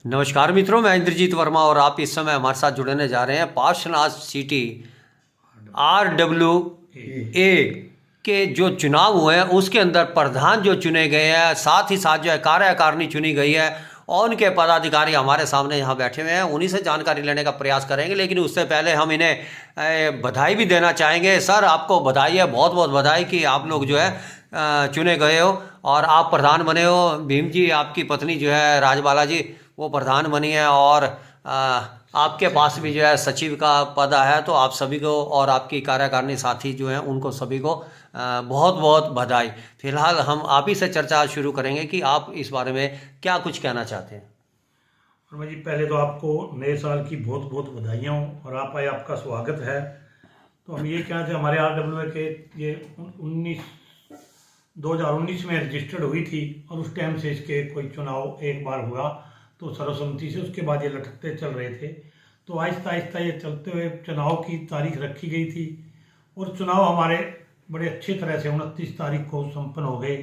नमस्कार मित्रों, मैं इंद्रजीत वर्मा और आप इस समय हमारे साथ जुड़ने जा रहे हैं पार्श्वनाथ सिटी RWA के जो चुनाव हुए हैं उसके अंदर प्रधान जो चुने गए हैं, साथ ही साथ जो है कार्यकारिणी चुनी गई है और उनके पदाधिकारी हमारे सामने यहाँ बैठे हुए हैं। उन्हीं से जानकारी लेने का प्रयास करेंगे, लेकिन उससे पहले हम इन्हें बधाई भी देना चाहेंगे। सर, आपको बधाई है, बहुत बहुत बधाई कि आप लोग जो है चुने गए हो और आप प्रधान बने हो। भीम जी, आपकी पत्नी जो है राजबाला जी, वो प्रधान बनी है और आपके पास भी जो है सचिव का पद है। तो आप सभी को और आपकी कार्यकारिणी साथी जो हैं उनको सभी को बहुत बहुत बधाई। फिलहाल हम आप ही से चर्चा शुरू करेंगे कि आप इस बारे में क्या कुछ कहना चाहते हैं। वर्मा जी, पहले तो आपको नए साल की बहुत बहुत बधाइयाँ हों और आप आए, आपका स्वागत है। तो हम ये कहना चाहते, हमारे RWA के ये 2019 में रजिस्टर्ड हुई थी और उस टाइम से इसके कोई चुनाव एक बार हुआ तो सर्वसम्मति से, उसके बाद ये लटकते चल रहे थे। तो आहिस्ता आहिस्ता ये चलते हुए चुनाव की तारीख रखी गई थी और चुनाव हमारे बड़े अच्छी तरह से 29 तारीख को संपन्न हो गए।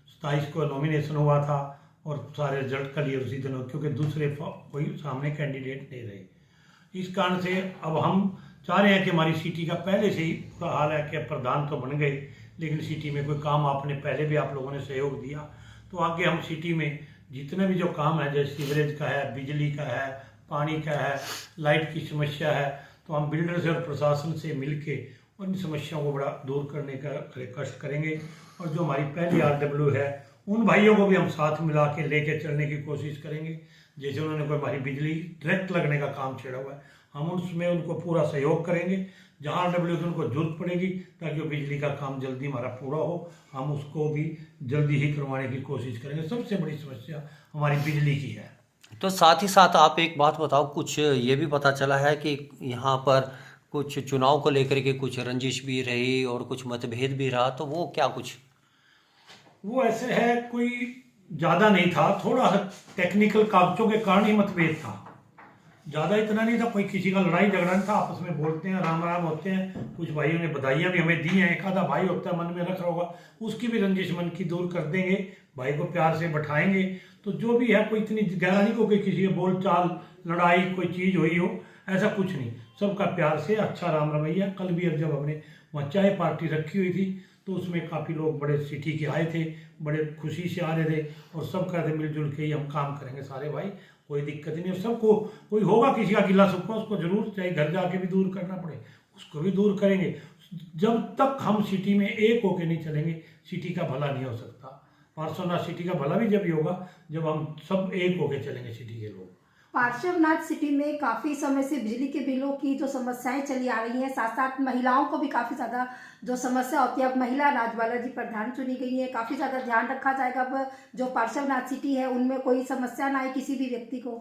27 को नॉमिनेशन हुआ था और सारे रिजल्ट का लिए उसी दिन, क्योंकि दूसरे कोई सामने कैंडिडेट नहीं रहे। इस कारण से अब हम चाह रहे हैं कि हमारी सिटी का पहले से ही बुरा हाल है कि प्रधान तो बन गए, लेकिन सिटी में कोई काम आपने पहले भी आप लोगों ने सहयोग दिया, तो आगे हम सिटी में जितने भी जो काम है, जैसे सीवरेज का है, बिजली का है, पानी का है, लाइट की समस्या है, तो हम बिल्डर से और प्रशासन से मिलके उन समस्याओं को बड़ा दूर करने का कष्ट करेंगे। और जो हमारी पहली RW है, उन भाइयों को भी हम साथ मिला के लेके चलने की कोशिश करेंगे। जैसे उन्होंने कोई हमारी बिजली डायरेक्ट लगने का काम छेड़ा हुआ है, हम उसमें उनको पूरा सहयोग करेंगे। जहाँ RW की उनको जरूरत पड़ेगी ताकि वो बिजली का काम जल्दी हमारा पूरा हो, हम उसको भी जल्दी ही करवाने की कोशिश करेंगे। सबसे बड़ी समस्या हमारी बिजली की है। तो साथ ही साथ आप एक बात बताओ, कुछ ये भी पता चला है कि यहाँ पर कुछ चुनाव को लेकर के कुछ रंजिश भी रही और कुछ मतभेद भी रहा, तो वो क्या कुछ? वो ऐसे है, कोई ज़्यादा नहीं था, थोड़ा सा टेक्निकल कागजों के कारण ही मतभेद था, ज़्यादा इतना नहीं था। कोई किसी का लड़ाई झगड़ा नहीं था, आपस में बोलते हैं, राम राम होते हैं। कुछ भाइयों ने बधाइयाँ भी हमें दी हैं, एक आधा भाई होता है मन में रख रहा होगा, उसकी भी रंजिश मन की दूर कर देंगे, भाई को प्यार से बैठाएंगे। तो जो भी है, कोई इतनी गहरा नहीं को कि किसी के बोल चाल लड़ाई कोई चीज़ हुई हो, ऐसा कुछ नहीं। सबका प्यार से अच्छा राम रवैया। कल भी अब जब हमने वहाँ चाय पार्टी रखी हुई थी तो उसमें काफ़ी लोग बड़े सिटी के आए थे, बड़े खुशी से आ रहे थे और सब कहते मिलजुल के ही हम काम करेंगे सारे भाई, कोई दिक्कत नहीं। और सबको कोई होगा किसी का गिला सुखा, उसको जरूर चाहे घर जाके भी दूर करना पड़े उसको भी दूर करेंगे। जब तक हम सिटी में एक होके नहीं चलेंगे, सिटी का भला नहीं हो सकता। पार्श्वनाथ सिटी का भला भी जब ही होगा जब हम सब एक होके चलेंगे सिटी के लोग। पार्श्वनाथ सिटी में काफ़ी समय से बिजली के बिलों की जो समस्याएं चली आ रही हैं, साथ साथ महिलाओं को भी काफ़ी ज़्यादा जो समस्या होती है। अब महिला राजबाला जी प्रधान चुनी गई है, काफ़ी ज़्यादा ध्यान रखा जाएगा अब जो पार्श्वनाथ सिटी है उनमें कोई समस्या ना आए किसी भी व्यक्ति को।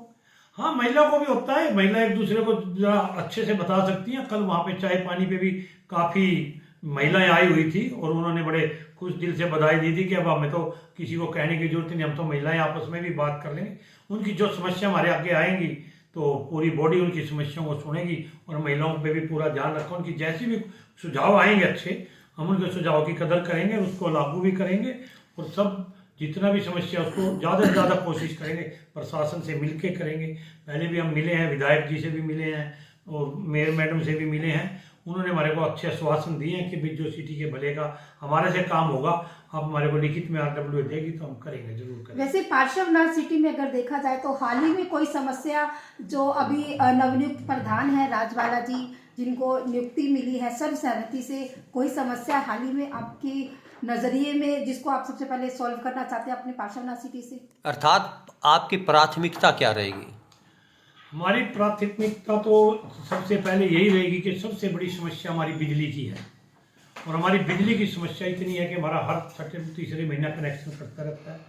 हाँ, महिला को भी होता है, महिला एक दूसरे को जरा अच्छे से बता सकती हैं। कल वहाँ पे चाय पानी पे भी काफ़ी महिलाएं आई हुई थी और उन्होंने बड़े खुश दिल से बधाई दी थी कि अब हमें तो किसी को कहने की जरूरत नहीं, हम तो महिलाएं आपस में भी बात कर लेंगे। उनकी जो समस्या हमारे आगे आएंगी तो पूरी बॉडी उनकी समस्याओं को सुनेगी और महिलाओं पे भी पूरा ध्यान रखा। उनकी जैसी भी सुझाव आएंगे अच्छे, हम उनके सुझाव की कदर करेंगे, उसको लागू भी करेंगे और सब जितना भी समस्या उसको ज़्यादा से ज़्यादा कोशिश करेंगे, प्रशासन से मिल के करेंगे। पहले भी हम मिले हैं, विधायक जी से भी मिले हैं और मेयर मैडम से भी मिले हैं। उन्होंने हमारे को अच्छे आश्वासन दिए हैं कि भाई जो सिटी के भले का हमारे से काम होगा, आप हमारे को लिखित में RWA देगी तो हम करेंगे, जरूर करेंगे। वैसे पार्श्वनाथ सिटी में अगर देखा जाए तो हाल ही में कोई समस्या जो अभी नवनियुक्त प्रधान है राजबाला जी, जिनको नियुक्ति मिली है सर्वसहमति से, कोई समस्या हाल ही में आपकी नजरिए में जिसको आप सबसे पहले सॉल्व करना चाहते हैं अपने पार्श्वनाथ सिटी से? अर्थात आपकी प्राथमिकता क्या रहेगी? हमारी प्राथमिकता तो सबसे पहले यही रहेगी कि सबसे बड़ी समस्या हमारी बिजली की है और हमारी बिजली की समस्या इतनी है कि हमारा हर छठे तीसरे महीना कनेक्शन कटता रहता है।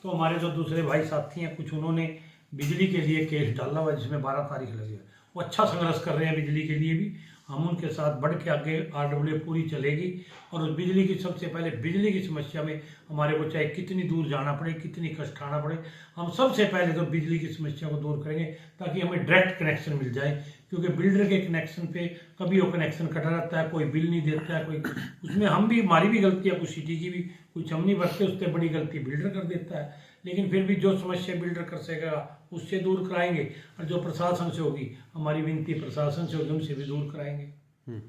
तो हमारे जो दूसरे भाई साथी हैं, कुछ उन्होंने बिजली के लिए केस डाला हुआ जिसमें 12 तारीख लगी है, वो अच्छा संघर्ष कर रहे हैं बिजली के लिए भी। हम उनके साथ बढ़ के आगे RWA पूरी चलेगी और उस बिजली की सबसे पहले बिजली की समस्या में हमारे को चाहे कितनी दूर जाना पड़े, कितनी कष्ट आना पड़े, हम सबसे पहले तो बिजली की समस्या को दूर करेंगे ताकि हमें डायरेक्ट कनेक्शन मिल जाए। क्योंकि बिल्डर के कनेक्शन पे कभी वो कनेक्शन कटा रहता है, कोई बिल नहीं देता है, कोई उसमें हम भी, हमारी भी गलती है, कुछ सिटी की भी कुछ हम नहीं बरतते, उससे बड़ी गलती बिल्डर कर देता है। लेकिन फिर भी जो समस्या बिल्डर कर सकेगा उससे दूर कराएंगे, और जो प्रशासन से होगी, हमारी विनती प्रशासन से होगी, उनसे भी दूर कराएंगे।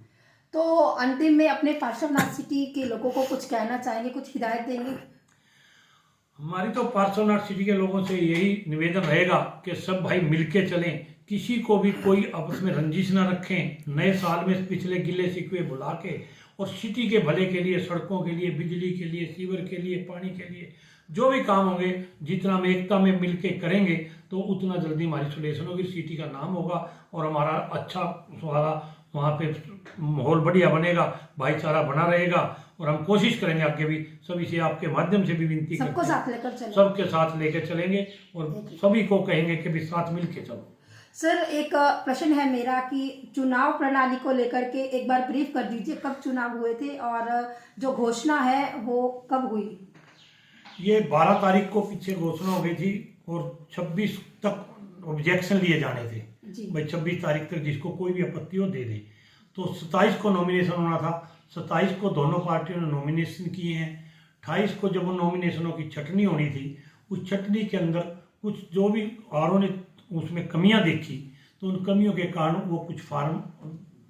तो अंतिम में अपने पार्श्वनाथ सिटी के लोगों को कुछ कहना चाहेंगे, कुछ हिदायत देंगे? हमारी तो पार्श्वनाथ सिटी के लोगों से यही निवेदन रहेगा कि सब भाई मिलके चलें, किसी को भी कोई आपस में रंजिश ना रखें। नए साल में पिछले गिले शिकवे भुला के और सिटी के भले के लिए, सड़कों के लिए, बिजली के लिए, सीवर के लिए, पानी के लिए जो भी काम होंगे, जितना हम एकता में मिलके करेंगे तो उतना जल्दी हमारी सोल्यूशन होगी, सिटी का नाम होगा और हमारा अच्छा सुहागा वहाँ पे माहौल बढ़िया बनेगा, भाईचारा बना रहेगा। और हम कोशिश करेंगे आगे भी सभी से, आपके माध्यम से भी विनती सबको करते हैं, साथ लेकर चलें। सबके साथ लेकर चलेंगे और सभी को कहेंगे कि भी साथ मिल के चलो। सर, एक प्रश्न है मेरा कि चुनाव प्रणाली को लेकर के एक बार ब्रीफ कर दीजिए, कब चुनाव हुए थे और जो घोषणा है वो कब हुई? ये 12 तारीख को पीछे घोषणा हो गई थी और 26 तक ऑब्जेक्शन लिए जाने थे भाई, 26 तारीख तक जिसको कोई भी आपत्ति हो दे दे। तो 27 को नॉमिनेशन होना था, 27 को दोनों पार्टियों ने नॉमिनेशन किए हैं। 28 को जब उन नॉमिनेशनों की छटनी होनी थी, उस छटनी के अंदर कुछ जो भी आरों ने उसमें कमियां देखी, तो उन कमियों के कारण वो कुछ फार्म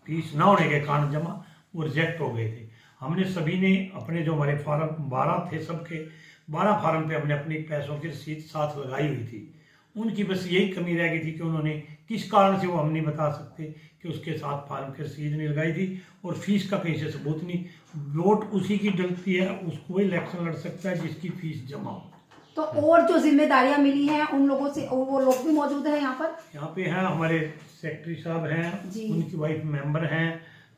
फीस ना होने के कारण जमा वो रिजेक्ट हो गए थे। हमने सभी ने अपने जो हमारे फार्म 12 थे, सबके 12 फार्म पे हमने अपने पैसों की रसीद साथ लगाई हुई थी। उनकी बस यही कमी रह गई थी कि उन्होंने किस कारण से, वो हम नहीं बता सकते, कि उसके साथ फार्म की रसीद नहीं लगाई थी और फीस का कहीं से सबूत नहीं। वोट उसी की डलती है, उसको इलेक्शन लड़ सकता है जिसकी फीस जमा हो। तो और जो जिम्मेदारियां मिली हैं उन लोगों से, वो लोग भी मौजूद हैं यहाँ पर? यहाँ पे हैं हमारे सेक्रेटरी साहब हैं, उनकी वाइफ मेंबर हैं,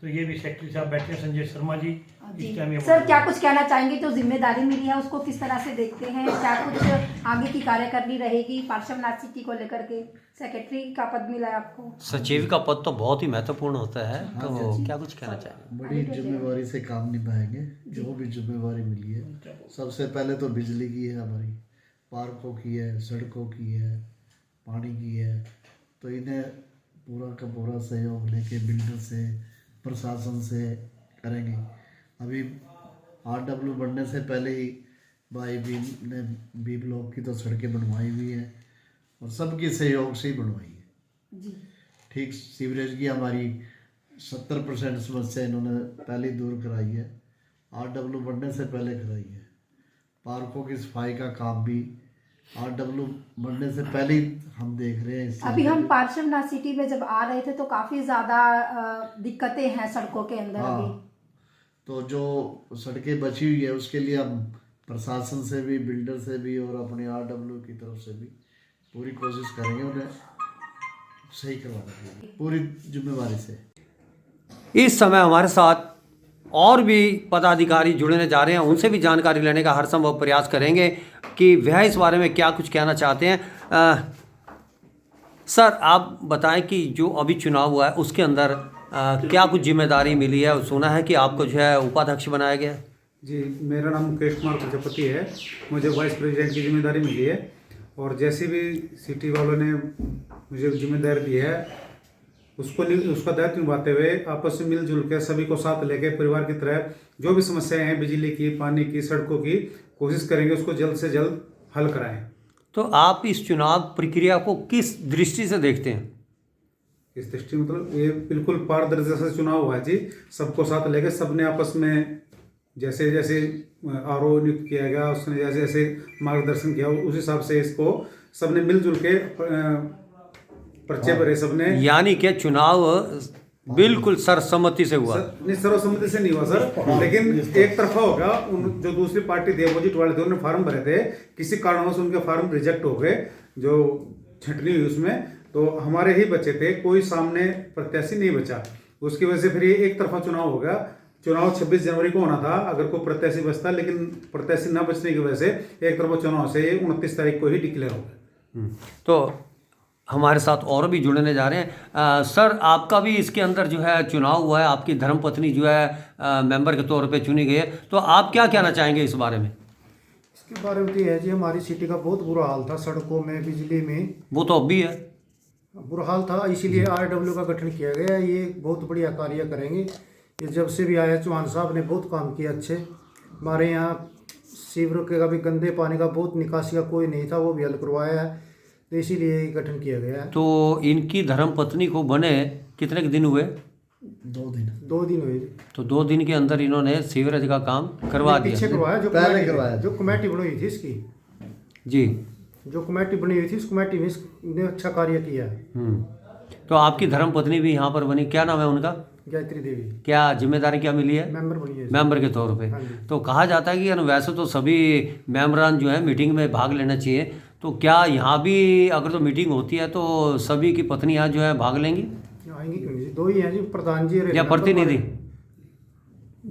तो ये भी सेक्रेटरी साहब बैठे हैं, संजय शर्मा जी। इस टाइम ये सर, क्या कुछ कहना चाहेंगे? जो जिम्मेदारी मिली है उसको किस तरह से देखते हैं? क्या कुछ आगे की कार्यकारिणी रहेगी पार्श्वनाथ सिटी को लेकर के? सेक्रेटरी का पद मिला है आपको, सचिव का पद तो बहुत ही महत्वपूर्ण होता है, तो क्या कुछ कहना चाहेंगे? बड़ी जिम्मेवारी से काम निभाएंगे, जो भी जिम्मेवारी मिली है। सबसे पहले तो बिजली की है हमारी, पार्कों की है, सड़कों की है, पानी की है, तो इन्हें पूरा का पूरा सहयोग लेके बिल्डर से, प्रशासन से करेंगे। अभी RW बनने से पहले ही भाई भीम ने बी ब्लॉक की तो सड़कें बनवाई हुई है और सबके सहयोग से ही बनवाई है। ठीक, सीवरेज की हमारी 70% समस्या इन्होंने पहले दूर कराई है, RW बनने से पहले कराई है। पार्कों की सफाई का काम भी RW बनने से पहले ही हम देख रहे हैं। अभी हम पार्श्वनाथ सिटी में जब आ रहे थे तो काफी ज्यादा दिक्कतें हैं सड़कों के अंदर। हाँ, अभी तो जो सड़कें बची हुई है उसके लिए हम प्रशासन से भी, बिल्डर से भी और अपने RW की तरफ से भी पूरी कोशिश करेंगे उन्हें सही करवाने की, पूरी जिम्मेवारी से। इस समय हमारे साथ और भी पदाधिकारी जुड़ने जा रहे हैं, उनसे भी जानकारी लेने का हर संभव प्रयास करेंगे कि वह इस बारे में क्या कुछ कहना चाहते हैं। सर, आप बताएं कि जो अभी चुनाव हुआ है उसके अंदर क्या कुछ जिम्मेदारी मिली है? सुना है कि आपको जो है उपाध्यक्ष बनाया गया है। जी, मेरा नाम मुकेश कुमार प्रजापति है, मुझे वाइस प्रेसिडेंट की जिम्मेदारी मिली है और जैसे भी सिटी वालों ने मुझे जिम्मेदारी दी है उसका दायित्व निभाते हुए आपस में मिलजुल के सभी को साथ लेके परिवार की तरह जो भी समस्याएं हैं, बिजली की, पानी की, सड़कों की, कोशिश करेंगे उसको जल्द से जल्द हल कराएं। तो आप इस चुनाव प्रक्रिया को किस दृष्टि से देखते हैं? इस दृष्टि मतलब ये बिल्कुल पारदर्शिता से चुनाव हुआ है जी, सबको साथ लेके सबने आपस में जैसे जैसे RO नियुक्त किया गया, उसने जैसे जैसे मार्गदर्शन किया उस हिसाब से इसको सबने मिलजुल के पर्चे भरे सबने। यानी कि चुनाव बिल्कुल सर्वसम्मति से हुआ? नहीं, सर्वसम्मति से नहीं हुआ सर, लेकिन एक तरफा होगा। जो दूसरी पार्टी थे, अपोजिट वाले थे, उन्होंने फार्म भरे थे, किसी कारणवश उनके फार्म रिजेक्ट हो गए, जो छंटनी हुई उसमें, तो हमारे ही बचे थे, कोई सामने प्रत्याशी नहीं बचा। उसकी वजह से फिर ये एक तरफा चुनाव हो गया। चुनाव 26 जनवरी को होना था अगर कोई प्रत्याशी बचता, लेकिन प्रत्याशी न बचने की वजह से एक तरफा चुनाव से 29 तारीख को ही डिक्लेयर हो गया। तो हमारे साथ और भी जुड़ने जा रहे हैं। सर, आपका भी इसके अंदर जो है चुनाव हुआ है, आपकी धर्मपत्नी जो है मेंबर के तौर पे चुनी गई है, तो आप क्या कहना चाहेंगे इस बारे में? इसके बारे में तो ये है जी, हमारी सिटी का बहुत बुरा हाल था, सड़कों में, बिजली में। वो तो अब भी है, बुरा हाल था, इसीलिए RW का गठन किया गया है। ये बहुत बढ़िया कार्य करेंगे। ये जब से भी आया चौहान साहब ने बहुत काम किया अच्छे। हमारे यहाँ सीवर के का भी, गंदे पानी का बहुत निकासी का कोई नहीं था, वो भी हल करवाया है। तो इसीलिए ये गठन किया गया है। तो इनकी धर्मपत्नी को बने कितने के दिन हुए? 2 दिन 2 दिन हुए। तो 2 दिन के अंदर इन्होंने सीवरेज का काम करवा पीछे दिया। करवाया, पहले करवाया। जो कमेटी बनी हुई थी इसकी, जी। जो कमेटी बनी हुई थी उस कमेटी में इसने अच्छा कार्य किया है। तो आपकी धर्मपत्नी भी यहाँ पर बनी, क्या नाम है उनका? गायत्री देवी क्या जिम्मेदारी क्या मिली है? मेंबर बनी है। मेंबर के तौर पे। हाँ जी। तो कहा जाता है कि यार वैसे तो सभी मेंबरान जो है मीटिंग में भाग लेना चाहिए, तो क्या यहाँ भी अगर तो मीटिंग होती है तो सभी की पत्नियाँ जो है भाग लेंगी आएंगी क्यों नहीं जी? 2 ही हैं जी, प्रधान जी और एक या मेंबर प्रतिनिधि? हमारे।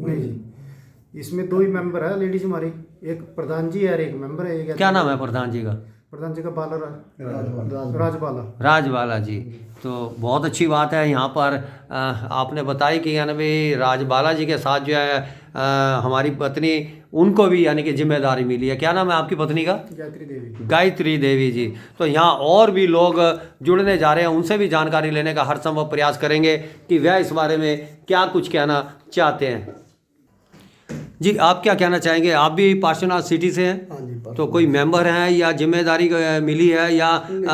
नहीं जी, इसमें 2 ही मेंबर है लेडीज हमारी, एक प्रधान जी है और एक मेंबर है। एक क्या नाम है प्रधान जी का? प्रधान जी का राजबाला। राजबाला जी। तो बहुत अच्छी बात है यहाँ पर आपने बताई कि यानी भाई राजबाला जी के साथ जो है हमारी पत्नी, उनको भी यानी कि जिम्मेदारी मिली है। क्या नाम है आपकी पत्नी का? गायत्री देवी। गायत्री देवी जी। तो यहाँ और भी लोग जुड़ने जा रहे हैं, उनसे भी जानकारी लेने का हर संभव प्रयास करेंगे कि वह इस बारे में क्या कुछ कहना चाहते हैं। जी, आप क्या कहना चाहेंगे? आप भी पार्श्वनाथ सिटी से हैं? हाँ जी, तो कोई मेंबर हैं या जिम्मेदारी मिली है या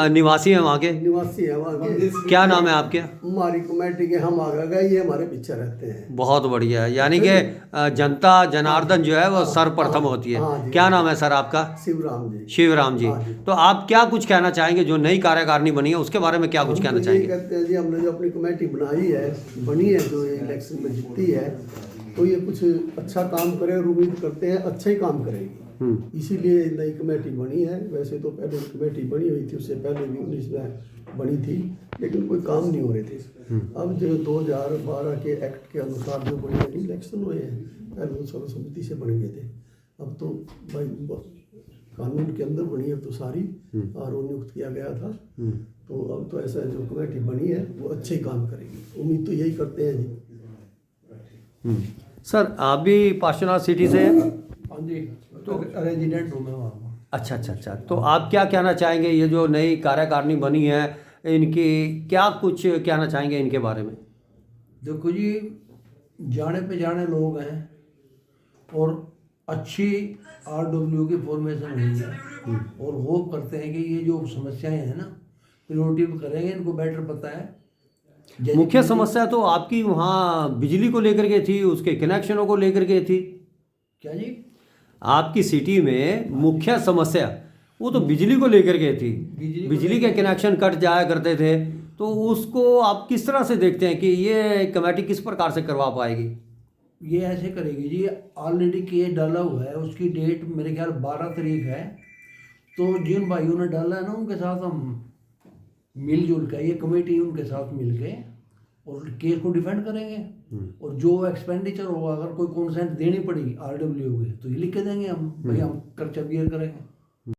निवासी हैं वहाँ के? निवासी है वहाँ के। क्या नाम है आपके? हमारी कमेटी के हम आगे गए, ये हमारे पीछे रहते हैं। बहुत बढ़िया है, यानी कि जनता जनार्दन जो है वो सर्वप्रथम होती है। हाँ जी। क्या नाम है सर आपका? शिवराम जी। शिवराम जी। हाँ जी। तो आप क्या कुछ कहना चाहेंगे जो नई कार्यकारिणी बनी है उसके बारे में क्या कुछ हम कहना तो चाहेंगे? यही कहते हैं जी, हमने जो अपनी कमेटी बनाई है, बनी है, जो ये इलेक्शन में जीती है, तो ये कुछ अच्छा काम करे और उम्मीद करते हैं अच्छा ही काम करेगी। इसीलिए नई कमेटी बनी है। वैसे तो पहले कमेटी बनी हुई थी, उससे पहले भी 19 में बनी थी, लेकिन कोई काम नहीं हो रहे थे। अब जो 2012 के एक्ट के अनुसार जो बने इलेक्शन हुए हैं, पहले तो सर्वसम्मति से बन गए थे, अब तो भाई कानून के अंदर बनी है, अब तो सारी और नियुक्त किया गया था। तो अब तो ऐसा जो कमेटी बनी है वो अच्छे ही काम करेगी, उम्मीद तो यही करते हैं जी। सर आप भी पार्श्वनाथ सिटी से हैं? हाँ जी, तो रेजिडेंट हूँ मैं वहाँ। अच्छा। तो आप क्या कहना चाहेंगे, ये जो नई कार्यकारिणी बनी है इनकी क्या कुछ कहना चाहेंगे इनके बारे में? देखो जी, जाने पे जाने लोग हैं और अच्छी RW की फॉर्मेशन हुई है और होप करते हैं कि ये जो समस्याएं हैं ना प्रियोरिटी पे करेंगे, इनको बेटर पता है। मुख्य समस्या तो आपकी वहाँ बिजली को लेकर के थी, उसके कनेक्शनों को लेकर के थी। क्या जी? आपकी सिटी में मुख्य समस्या वो तो बिजली को लेकर के थी, बिजली के कनेक्शन कट जाया करते थे। तो उसको आप किस तरह से देखते हैं कि ये कमेटी किस प्रकार से करवा पाएगी? ये ऐसे करेगी जी, ऑलरेडी केस डाला हुआ है, उसकी डेट मेरे ख्याल 12 तारीख है। तो जिन भाइयों ने डाला है ना, उनके साथ हम मिलजुल कर, ये कमेटी उनके साथ मिल के और केस को डिफेंड करेंगे। और जो एक्सपेंडिचर होगा, अगर कोई कंसेंट देनी पड़ी RW के, तो ये लिख के देंगे हम, भाई हम खर्चा बियर करेंगे।